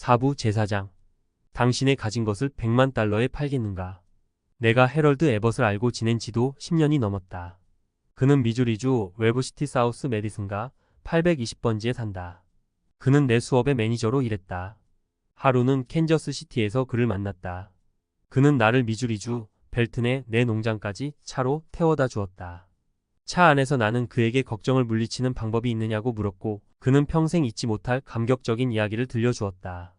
사부 제사장. 당신의 가진 것을 100만 달러에 팔겠는가? 내가 해럴드 에벗을 알고 지낸 지도 10년이 넘었다. 그는 미주리주 웨브시티 사우스 메디슨가 820번지에 산다. 그는 내 수업의 매니저로 일했다. 하루는 캔저스시티에서 그를 만났다. 그는 나를 미주리주 벨튼의 내 농장까지 차로 태워다 주었다. 차 안에서 나는 그에게 걱정을 물리치는 방법이 있느냐고 물었고 그는 평생 잊지 못할 감격적인 이야기를 들려주었다.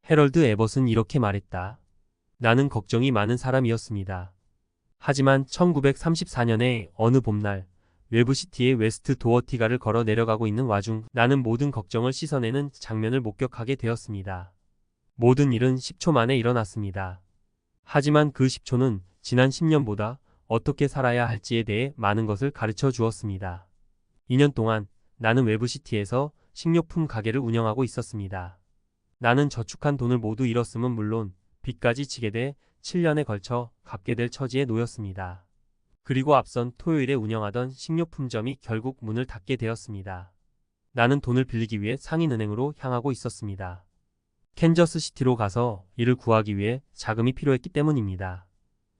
해럴드 에벗은 이렇게 말했다. 나는 걱정이 많은 사람이었습니다. 하지만 1934년에 어느 봄날 웨브시티의 웨스트 도어티가를 걸어 내려가고 있는 와중 나는 모든 걱정을 씻어내는 장면을 목격하게 되었습니다. 모든 일은 10초 만에 일어났습니다. 하지만 그 10초는 지난 10년보다 어떻게 살아야 할지에 대해 많은 것을 가르쳐 주었습니다. 2년 동안 나는 웨브시티에서 식료품 가게를 운영하고 있었습니다. 나는 저축한 돈을 모두 잃었음은 물론 빚까지 지게 돼 7년에 걸쳐 갚게 될 처지에 놓였습니다. 그리고 앞선 토요일에 운영하던 식료품점이 결국 문을 닫게 되었습니다. 나는 돈을 빌리기 위해 상인은행으로 향하고 있었습니다. 캔저스시티로 가서 이를 구하기 위해 자금이 필요했기 때문입니다.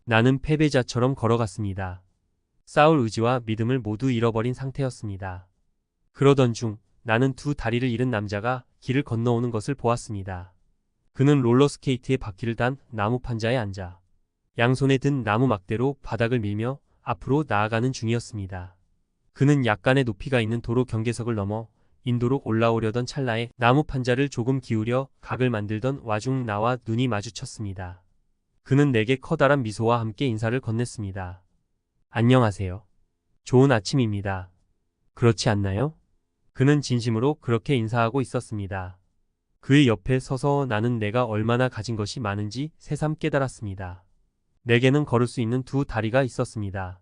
나는 패배자처럼 걸어갔습니다. 싸울 의지와 믿음을 모두 잃어버린 상태였습니다. 그러던 중 나는 두 다리를 잃은 남자가 길을 건너오는 것을 보았습니다. 그는 롤러스케이트에 바퀴를 단 나무 판자에 앉아 양손에 든 나무 막대로 바닥을 밀며 앞으로 나아가는 중이었습니다. 그는 약간의 높이가 있는 도로 경계석을 넘어 인도로 올라오려던 찰나에 나무 판자를 조금 기울여 각을 만들던 와중 나와 눈이 마주쳤습니다. 그는 내게 커다란 미소와 함께 인사를 건넸습니다. 안녕하세요. 좋은 아침입니다. 그렇지 않나요? 그는 진심으로 그렇게 인사하고 있었습니다. 그의 옆에 서서 나는 내가 얼마나 가진 것이 많은지 새삼 깨달았습니다. 내게는 걸을 수 있는 두 다리가 있었습니다.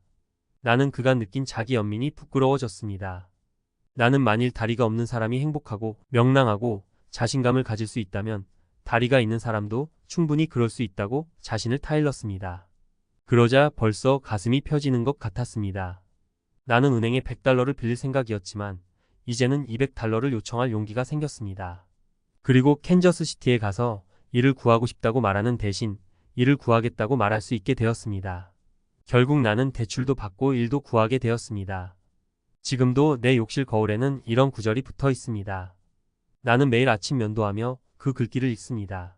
나는 그가 느낀 자기 연민이 부끄러워졌습니다. 나는 만일 다리가 없는 사람이 행복하고 명랑하고 자신감을 가질 수 있다면 다리가 있는 사람도 충분히 그럴 수 있다고 자신을 타일렀습니다. 그러자 벌써 가슴이 펴지는 것 같았습니다. 나는 은행에 100달러를 빌릴 생각이었지만 이제는 200달러를 요청할 용기가 생겼습니다. 그리고 캔저스시티에 가서 일을 구하고 싶다고 말하는 대신 일을 구하겠다고 말할 수 있게 되었습니다. 결국 나는 대출도 받고 일도 구하게 되었습니다. 지금도 내 욕실 거울에는 이런 구절이 붙어 있습니다. 나는 매일 아침 면도하며 그 글귀를 읽습니다.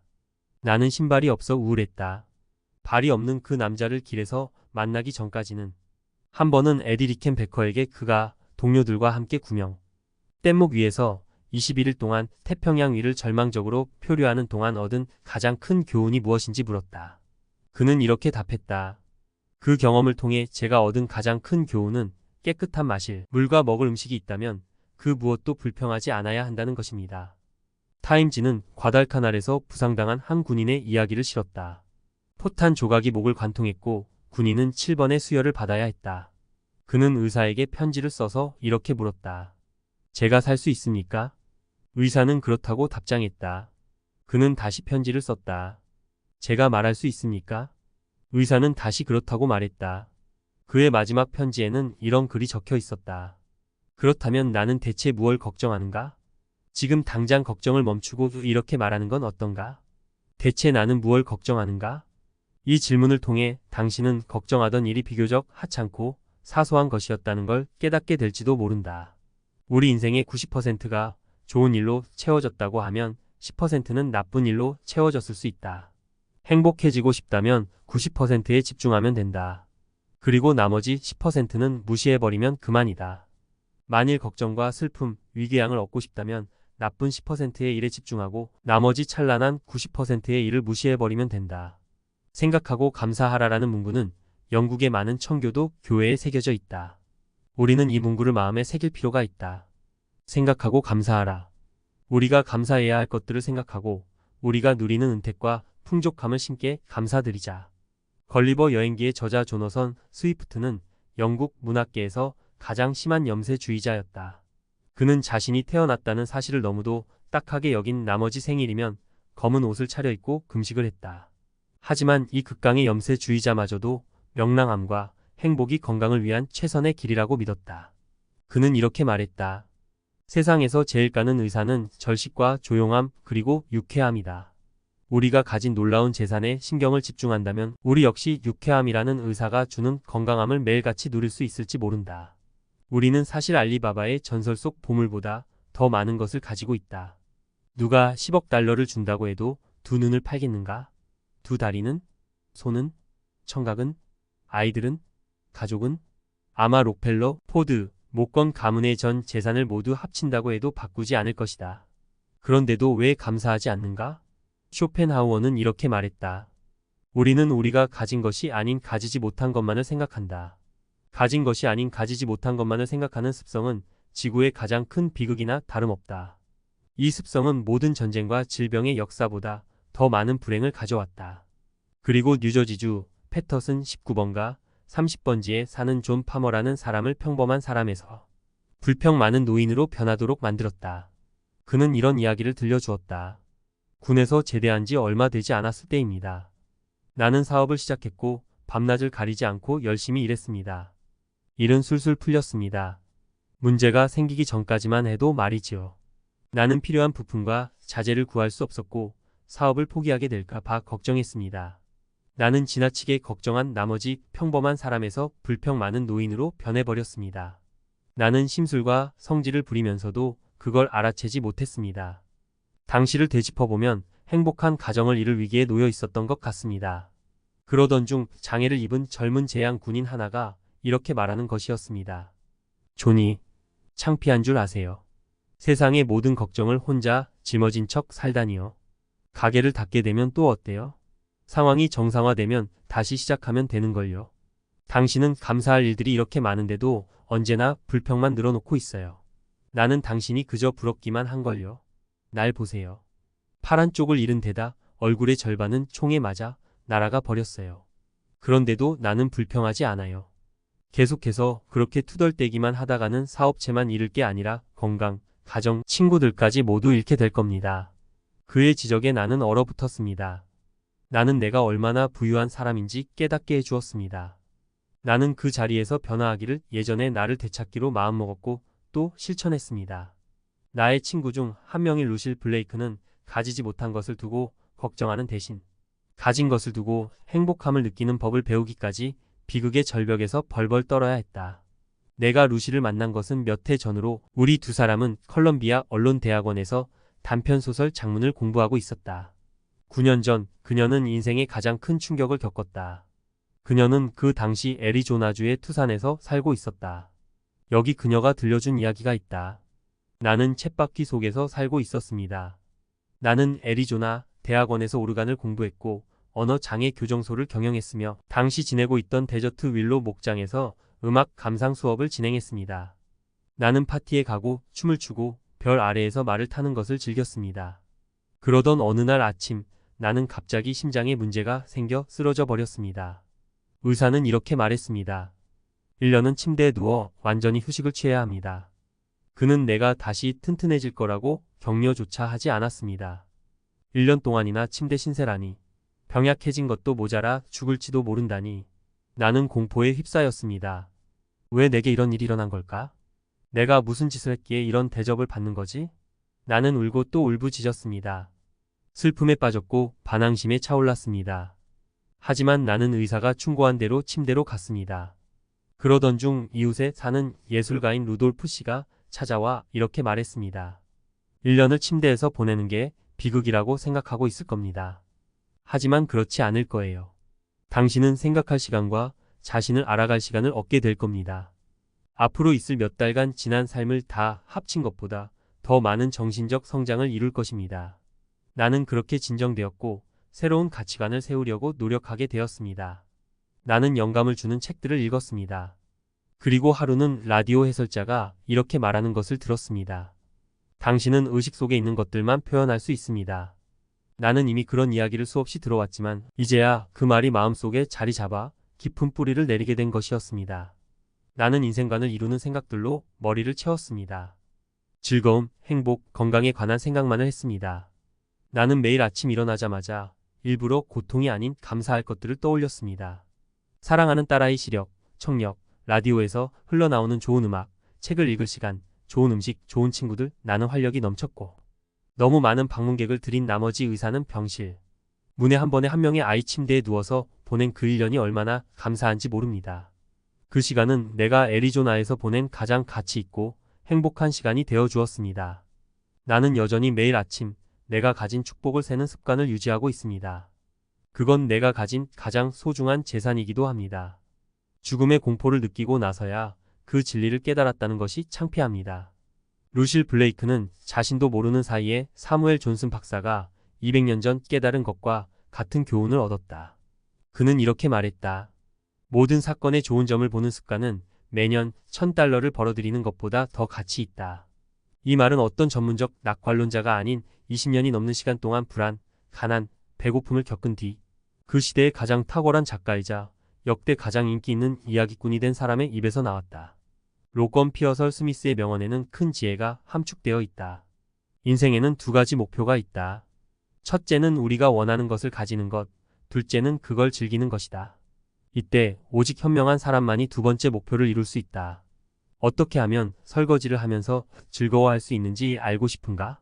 나는 신발이 없어 우울했다. 발이 없는 그 남자를 길에서 만나기 전까지는. 한 번은 에디 리켄베커에게 그가 동료들과 함께 구명 뗏목 위에서 21일 동안 태평양 위를 절망적으로 표류하는 동안 얻은 가장 큰 교훈이 무엇인지 물었다. 그는 이렇게 답했다. 그 경험을 통해 제가 얻은 가장 큰 교훈은 깨끗한 마실 물과 먹을 음식이 있다면 그 무엇도 불평하지 않아야 한다는 것입니다. 타임지는 과달카날에서 부상당한 한 군인의 이야기를 실었다. 포탄 조각이 목을 관통했고 군인은 7번의 수혈을 받아야 했다. 그는 의사에게 편지를 써서 이렇게 물었다. 제가 살 수 있습니까? 의사는 그렇다고 답장했다. 그는 다시 편지를 썼다. 제가 말할 수 있습니까? 의사는 다시 그렇다고 말했다. 그의 마지막 편지에는 이런 글이 적혀 있었다. 그렇다면 나는 대체 무엇을 걱정하는가? 지금 당장 걱정을 멈추고 이렇게 말하는 건 어떤가? 대체 나는 무엇을 걱정하는가? 이 질문을 통해 당신은 걱정하던 일이 비교적 하찮고 사소한 것이었다는 걸 깨닫게 될지도 모른다. 우리 인생의 90%가 좋은 일로 채워졌다고 하면 10%는 나쁜 일로 채워졌을 수 있다. 행복해지고 싶다면 90%에 집중하면 된다. 그리고 나머지 10%는 무시해버리면 그만이다. 만일 걱정과 슬픔, 위궤양을 얻고 싶다면 나쁜 10%의 일에 집중하고 나머지 찬란한 90%의 일을 무시해버리면 된다. 생각하고 감사하라라는 문구는 영국의 많은 청교도 교회에 새겨져 있다. 우리는 이 문구를 마음에 새길 필요가 있다. 생각하고 감사하라. 우리가 감사해야 할 것들을 생각하고 우리가 누리는 은택과 풍족함을 신께 감사드리자. 걸리버 여행기의 저자 조너선 스위프트는 영국 문학계에서 가장 심한 염세주의자였다. 그는 자신이 태어났다는 사실을 너무도 딱하게 여긴 나머지 생일이면 검은 옷을 차려입고 금식을 했다. 하지만 이 극강의 염세주의자마저도 명랑함과 행복이 건강을 위한 최선의 길이라고 믿었다. 그는 이렇게 말했다. 세상에서 제일 까는 의사는 절식과 조용함 그리고 유쾌함이다. 우리가 가진 놀라운 재산에 신경을 집중한다면 우리 역시 유쾌함이라는 의사가 주는 건강함을 매일같이 누릴 수 있을지 모른다. 우리는 사실 알리바바의 전설 속 보물보다 더 많은 것을 가지고 있다. 누가 10억 달러를 준다고 해도 두 눈을 팔겠는가? 두 다리는? 손은? 청각은? 아이들은? 가족은? 아마 록펠러, 포드, 모건 가문의 전 재산을 모두 합친다고 해도 바꾸지 않을 것이다. 그런데도 왜 감사하지 않는가? 쇼펜하우어는 이렇게 말했다. 우리는 우리가 가진 것이 아닌 가지지 못한 것만을 생각한다. 가진 것이 아닌 가지지 못한 것만을 생각하는 습성은 지구의 가장 큰 비극이나 다름없다. 이 습성은 모든 전쟁과 질병의 역사보다 더 많은 불행을 가져왔다. 그리고 뉴저지주 패터슨 19번가 30번지에 사는 존 파머라는 사람을 평범한 사람에서 불평 많은 노인으로 변하도록 만들었다. 그는 이런 이야기를 들려주었다. 군에서 제대한 지 얼마 되지 않았을 때입니다. 나는 사업을 시작했고 밤낮을 가리지 않고 열심히 일했습니다. 일은 술술 풀렸습니다. 문제가 생기기 전까지만 해도 말이지요. 나는 필요한 부품과 자재를 구할 수 없었고 사업을 포기하게 될까 봐 걱정했습니다. 나는 지나치게 걱정한 나머지 평범한 사람에서 불평 많은 노인으로 변해버렸습니다. 나는 심술과 성질을 부리면서도 그걸 알아채지 못했습니다. 당시를 되짚어보면 행복한 가정을 이룰 위기에 놓여 있었던 것 같습니다. 그러던 중 장애를 입은 젊은 재양 군인 하나가 이렇게 말하는 것이었습니다. 존이, 창피한 줄 아세요? 세상의 모든 걱정을 혼자 짊어진 척 살다니요. 가게를 닫게 되면 또 어때요? 상황이 정상화되면 다시 시작하면 되는걸요. 당신은 감사할 일들이 이렇게 많은데도 언제나 불평만 늘어놓고 있어요. 나는 당신이 그저 부럽기만 한걸요. 날 보세요. 파란 쪽을 잃은 데다 얼굴의 절반은 총에 맞아 날아가 버렸어요. 그런데도 나는 불평하지 않아요. 계속해서 그렇게 투덜대기만 하다가는 사업체만 잃을 게 아니라 건강, 가정, 친구들까지 모두 잃게 될 겁니다. 그의 지적에 나는 얼어붙었습니다. 나는 내가 얼마나 부유한 사람인지 깨닫게 해주었습니다. 나는 그 자리에서 변화하기를 예전의 나를 되찾기로 마음먹었고 또 실천했습니다. 나의 친구 중 한 명인 루실 블레이크는 가지지 못한 것을 두고 걱정하는 대신 가진 것을 두고 행복함을 느끼는 법을 배우기까지 비극의 절벽에서 벌벌 떨어야 했다. 내가 루시를 만난 것은 몇 해 전으로 우리 두 사람은 컬럼비아 언론대학원에서 단편소설 작문을 공부하고 있었다. 9년 전 그녀는 인생의 가장 큰 충격을 겪었다. 그녀는 그 당시 애리조나주의 투산에서 살고 있었다. 여기 그녀가 들려준 이야기가 있다. 나는 쳇바퀴 속에서 살고 있었습니다. 나는 애리조나 대학원에서 오르간을 공부했고 언어 장애 교정소를 경영했으며 당시 지내고 있던 데저트 윌로 목장에서 음악 감상 수업을 진행했습니다. 나는 파티에 가고 춤을 추고 별 아래에서 말을 타는 것을 즐겼습니다. 그러던 어느 날 아침 나는 갑자기 심장에 문제가 생겨 쓰러져 버렸습니다. 의사는 이렇게 말했습니다. 1년은 침대에 누워 완전히 휴식을 취해야 합니다. 그는 내가 다시 튼튼해질 거라고 격려조차 하지 않았습니다. 1년 동안이나 침대 신세라니. 병약해진 것도 모자라 죽을지도 모른다니. 나는 공포에 휩싸였습니다. 왜 내게 이런 일이 일어난 걸까? 내가 무슨 짓을 했기에 이런 대접을 받는 거지? 나는 울고 또 울부짖었습니다. 슬픔에 빠졌고 반항심에 차올랐습니다. 하지만 나는 의사가 충고한 대로 침대로 갔습니다. 그러던 중 이웃에 사는 예술가인 루돌프 씨가 찾아와 이렇게 말했습니다. 1년을 침대에서 보내는 게 비극이라고 생각하고 있을 겁니다. 하지만 그렇지 않을 거예요. 당신은 생각할 시간과 자신을 알아갈 시간을 얻게 될 겁니다. 앞으로 있을 몇 달간 지난 삶을 다 합친 것보다 더 많은 정신적 성장을 이룰 것입니다. 나는 그렇게 진정되었고 새로운 가치관을 세우려고 노력하게 되었습니다. 나는 영감을 주는 책들을 읽었습니다. 그리고 하루는 라디오 해설자가 이렇게 말하는 것을 들었습니다. 당신은 의식 속에 있는 것들만 표현할 수 있습니다. 나는 이미 그런 이야기를 수없이 들어왔지만 이제야 그 말이 마음속에 자리 잡아 깊은 뿌리를 내리게 된 것이었습니다. 나는 인생관을 이루는 생각들로 머리를 채웠습니다. 즐거움, 행복, 건강에 관한 생각만을 했습니다. 나는 매일 아침 일어나자마자 일부러 고통이 아닌 감사할 것들을 떠올렸습니다. 사랑하는 딸아이 시력, 청력, 라디오에서 흘러나오는 좋은 음악, 책을 읽을 시간, 좋은 음식, 좋은 친구들, 나는 활력이 넘쳤고 너무 많은 방문객을 들인 나머지 의사는 병실. 문에 한 번에 한 명의 아이 침대에 누워서 보낸 그 1년이 얼마나 감사한지 모릅니다. 그 시간은 내가 애리조나에서 보낸 가장 가치 있고 행복한 시간이 되어 주었습니다. 나는 여전히 매일 아침 내가 가진 축복을 세는 습관을 유지하고 있습니다. 그건 내가 가진 가장 소중한 재산이기도 합니다. 죽음의 공포를 느끼고 나서야 그 진리를 깨달았다는 것이 창피합니다. 루실 블레이크는 자신도 모르는 사이에 사무엘 존슨 박사가 200년 전 깨달은 것과 같은 교훈을 얻었다. 그는 이렇게 말했다. 모든 사건의 좋은 점을 보는 습관은 매년 $1000를 벌어들이는 것보다 더 가치 있다. 이 말은 어떤 전문적 낙관론자가 아닌 20년이 넘는 시간 동안 불안, 가난, 배고픔을 겪은 뒤 그 시대의 가장 탁월한 작가이자 역대 가장 인기 있는 이야기꾼이 된 사람의 입에서 나왔다. 로건 피어설 스미스의 명언에는 큰 지혜가 함축되어 있다. 인생에는 두 가지 목표가 있다. 첫째는 우리가 원하는 것을 가지는 것, 둘째는 그걸 즐기는 것이다. 이때 오직 현명한 사람만이 두 번째 목표를 이룰 수 있다. 어떻게 하면 설거지를 하면서 즐거워할 수 있는지 알고 싶은가?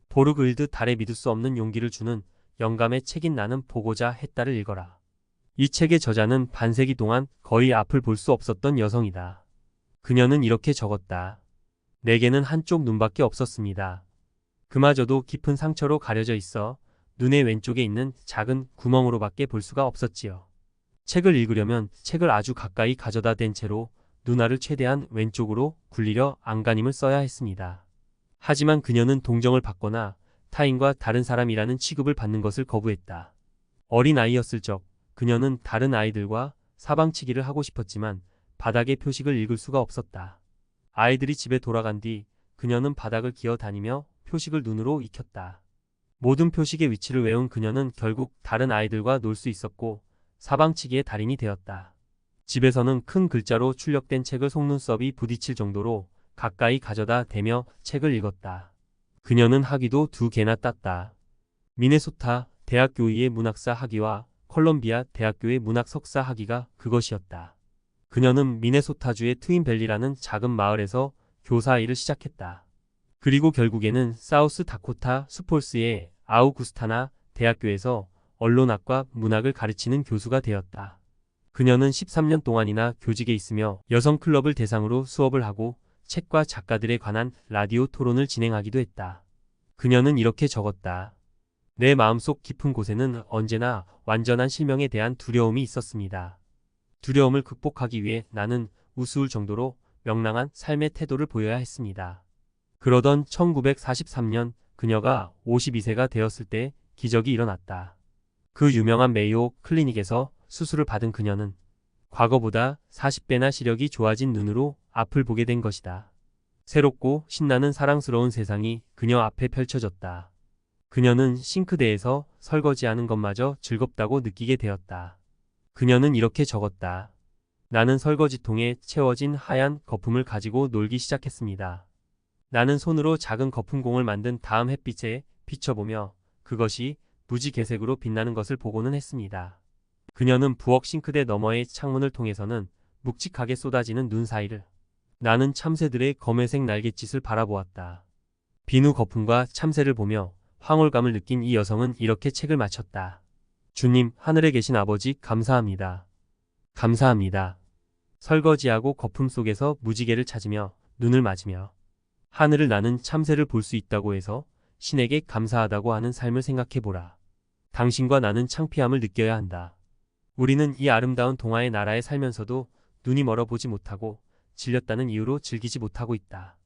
보르그 일드 달에 믿을 수 없는 용기를 주는 영감의 책인 나는 보고자 했다를 읽어라. 이 책의 저자는 반세기 동안 거의 앞을 볼 수 없었던 여성이다. 그녀는 이렇게 적었다. 내게는 한쪽 눈밖에 없었습니다. 그마저도 깊은 상처로 가려져 있어 눈의 왼쪽에 있는 작은 구멍으로밖에 볼 수가 없었지요. 책을 읽으려면 책을 아주 가까이 가져다 댄 채로 눈알을 최대한 왼쪽으로 굴리려 안간힘을 써야 했습니다. 하지만 그녀는 동정을 받거나 타인과 다른 사람이라는 취급을 받는 것을 거부했다. 어린 아이였을 적 그녀는 다른 아이들과 사방치기를 하고 싶었지만 바닥의 표식을 읽을 수가 없었다. 아이들이 집에 돌아간 뒤 그녀는 바닥을 기어 다니며 표식을 눈으로 익혔다. 모든 표식의 위치를 외운 그녀는 결국 다른 아이들과 놀 수 있었고 사방치기의 달인이 되었다. 집에서는 큰 글자로 출력된 책을 속눈썹이 부딪힐 정도로 가까이 가져다 대며 책을 읽었다. 그녀는 학위도 2개나 땄다. 미네소타 대학교의 문학사 학위와 콜롬비아 대학교의 문학 석사 학위가 그것이었다. 그녀는 미네소타주의 트윈밸리라는 작은 마을에서 교사 일을 시작했다. 그리고 결국에는 사우스 다코타 스폴스의 아우구스타나 대학교에서 언론학과 문학을 가르치는 교수가 되었다. 그녀는 13년 동안이나 교직에 있으며 여성 클럽을 대상으로 수업을 하고 책과 작가들에 관한 라디오 토론을 진행하기도 했다. 그녀는 이렇게 적었다. 내 마음속 깊은 곳에는 언제나 완전한 실명에 대한 두려움이 있었습니다. 두려움을 극복하기 위해 나는 우스울 정도로 명랑한 삶의 태도를 보여야 했습니다. 그러던 1943년 그녀가 52세가 되었을 때 기적이 일어났다. 그 유명한 메이오 클리닉에서 수술을 받은 그녀는 과거보다 40배나 시력이 좋아진 눈으로 앞을 보게 된 것이다. 새롭고 신나는 사랑스러운 세상이 그녀 앞에 펼쳐졌다. 그녀는 싱크대에서 설거지하는 것마저 즐겁다고 느끼게 되었다. 그녀는 이렇게 적었다. 나는 설거지통에 채워진 하얀 거품을 가지고 놀기 시작했습니다. 나는 손으로 작은 거품공을 만든 다음 햇빛에 비춰보며 그것이 무지개색으로 빛나는 것을 보고는 했습니다. 그녀는 부엌 싱크대 너머의 창문을 통해서는 묵직하게 쏟아지는 눈 사이를 나는 참새들의 검회색 날갯짓을 바라보았다. 비누 거품과 참새를 보며 황홀감을 느낀 이 여성은 이렇게 책을 마쳤다. 주님, 하늘에 계신 아버지 감사합니다. 감사합니다. 설거지하고 거품 속에서 무지개를 찾으며 눈을 맞으며 하늘을 나는 참새를 볼 수 있다고 해서 신에게 감사하다고 하는 삶을 생각해보라. 당신과 나는 창피함을 느껴야 한다. 우리는 이 아름다운 동화의 나라에 살면서도 눈이 멀어 보지 못하고 질렸다는 이유로 즐기지 못하고 있다.